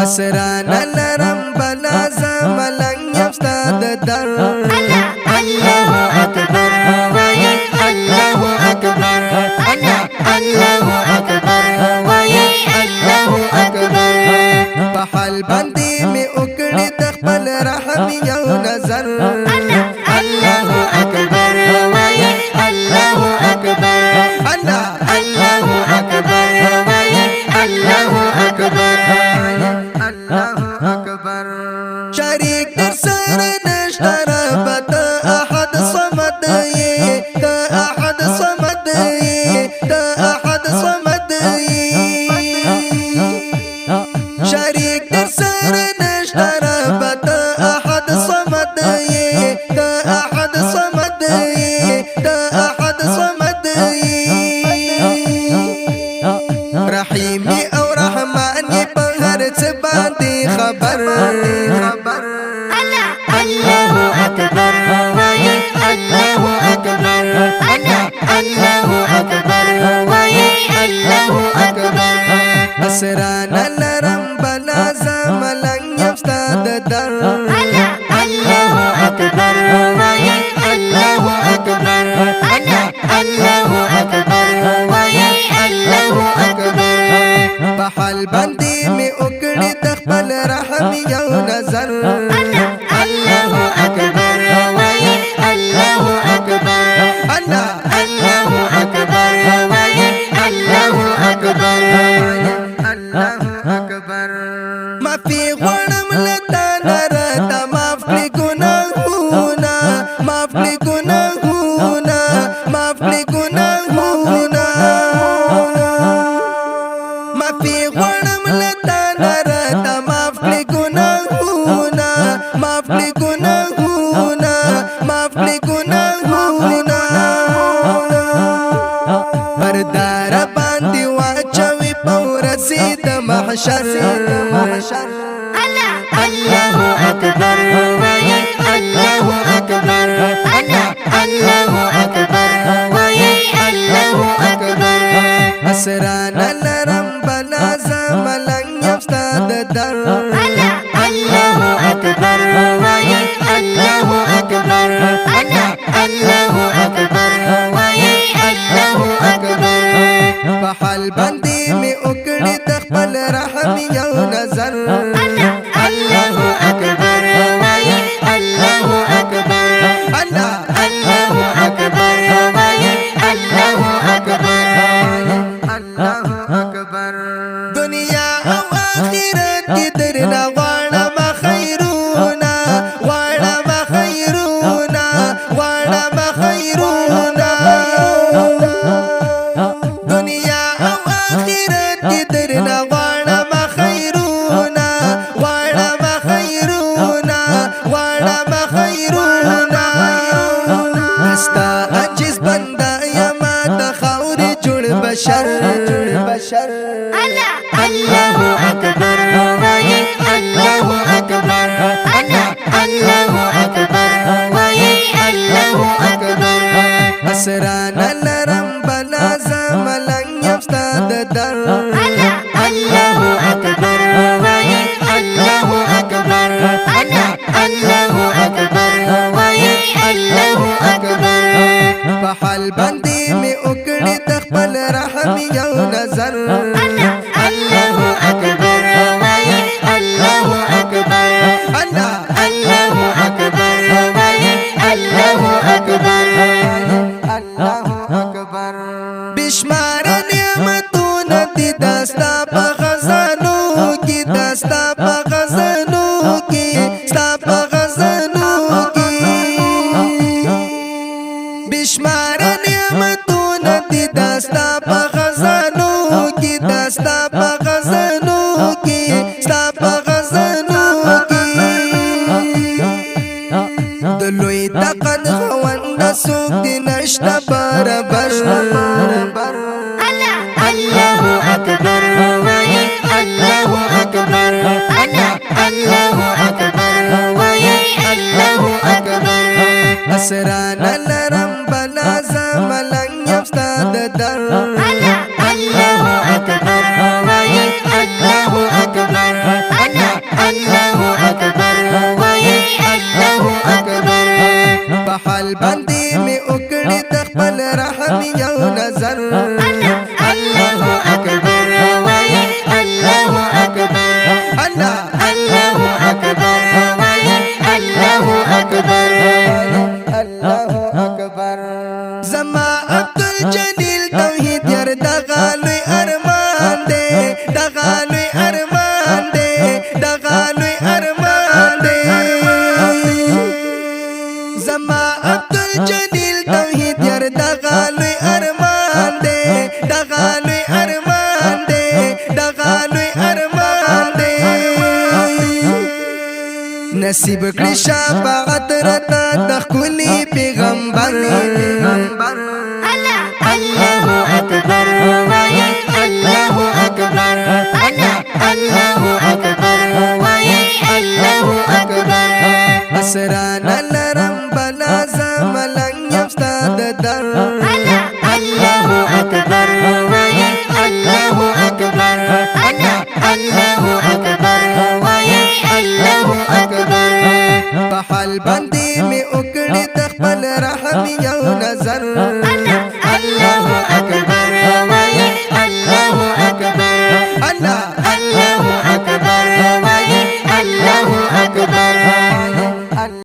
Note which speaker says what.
Speaker 1: اسران لرم بلا زملنګ یم ستا د در
Speaker 2: الله اکبر وای الله اکبر الله اکبر وای الله اکبر
Speaker 1: په حال باندې می وکړې د خپل رحم یو نظر
Speaker 2: الله اکبر وای الله اکبر الله اکبر وای الله اکبر
Speaker 1: الله اکبر شریک در سره نشته رب احد صمد یې ته احد صمد یې ته احد صمد یې شریک در سره نشته رب احد صمد یې ته احد صمد یې ته احد صمد یې رحیم او رحمان په هر څه باندې خبر
Speaker 2: الله اکبر وای الله اکبر الله اکبر وای الله اکبر
Speaker 1: اسران لرم بلا زملنګ یم ستا د در
Speaker 2: الله اکبر وای الله اکبر الله اکبر وای الله اکبر
Speaker 1: په حال باندې می وکړې د خپل رحم یو نظر
Speaker 2: الله اکبر وای الله اکبر الله اکبر وای الله اکبر
Speaker 1: الله اکبر ما فی غړم لتا نرتا معاف کړې ګناهونه معاف کړې ګناهونه معاف کړې ګناهونه ما فی غړم لتا نرتا معاف کړې ګناهونه معاف کړې ګناهونه معاف کړې ګناهونه پردار باندې واچوي په ورځې د محشر
Speaker 2: الله اکبر وای الله اکبر الله اکبر وای الله اکبر
Speaker 1: اسران لرم بلا زملنګ یم ستا د در
Speaker 2: الله اکبر وای الله اکبر الله اکبر وای الله اکبر
Speaker 1: په حال باندې می وکړې د خپل رحم یو نظر
Speaker 2: الله اکبر وای الله اکبر الله اکبر وای الله اکبر
Speaker 1: الله اکبر دنیا او آخرت کې درنه غواړم خیرونه غواړم خیرونه غواړم خیرونه دنیا او آخرت کې درنه غواړم خیرونه غواړم خیرونه غواړم خیرونه ستا عجز بنده یم د خاورې جوړ بشر
Speaker 2: الله اکبر وای الله اکبر الله اکبر وای الله اکبر
Speaker 1: اسران لرم بلا زملنګ یم ستا د در
Speaker 2: الله اکبر وای الله اکبر الله اکبر وای الله اکبر
Speaker 1: په حال باندې می وکړې د خپل رحم یو نظر
Speaker 2: الله اکبر وای الله اکبر الله اکبر وای الله اکبر
Speaker 1: الله اکبر بشمار نعمتونه دي دستا په خزانو کې دستا په خزانو کې ستا په خزانو کې بشمار نعمتونه دي دستا په خزانو کې دستا په خزانو کې ستا په خزانو کې د لوی طاقت خوند څوک دې نشته برابر
Speaker 2: الله اکبر وای الله اکبر الله اکبر وای الله اکبر
Speaker 1: اسران لرم بلا زملنګ یم ستا د در
Speaker 2: الله اکبر وای الله اکبر
Speaker 1: نصیب کړي شفاعت راته د ښکلي پیغمبر
Speaker 2: الله اکبر وایي الله اکبر الله اکبر وایي الله اکبر
Speaker 1: اسران لرم بلا زملنګ یم ستا د در
Speaker 2: الله اکبر وایي الله اکبر الله اکبر وایي الله اکبر
Speaker 1: په حال باندې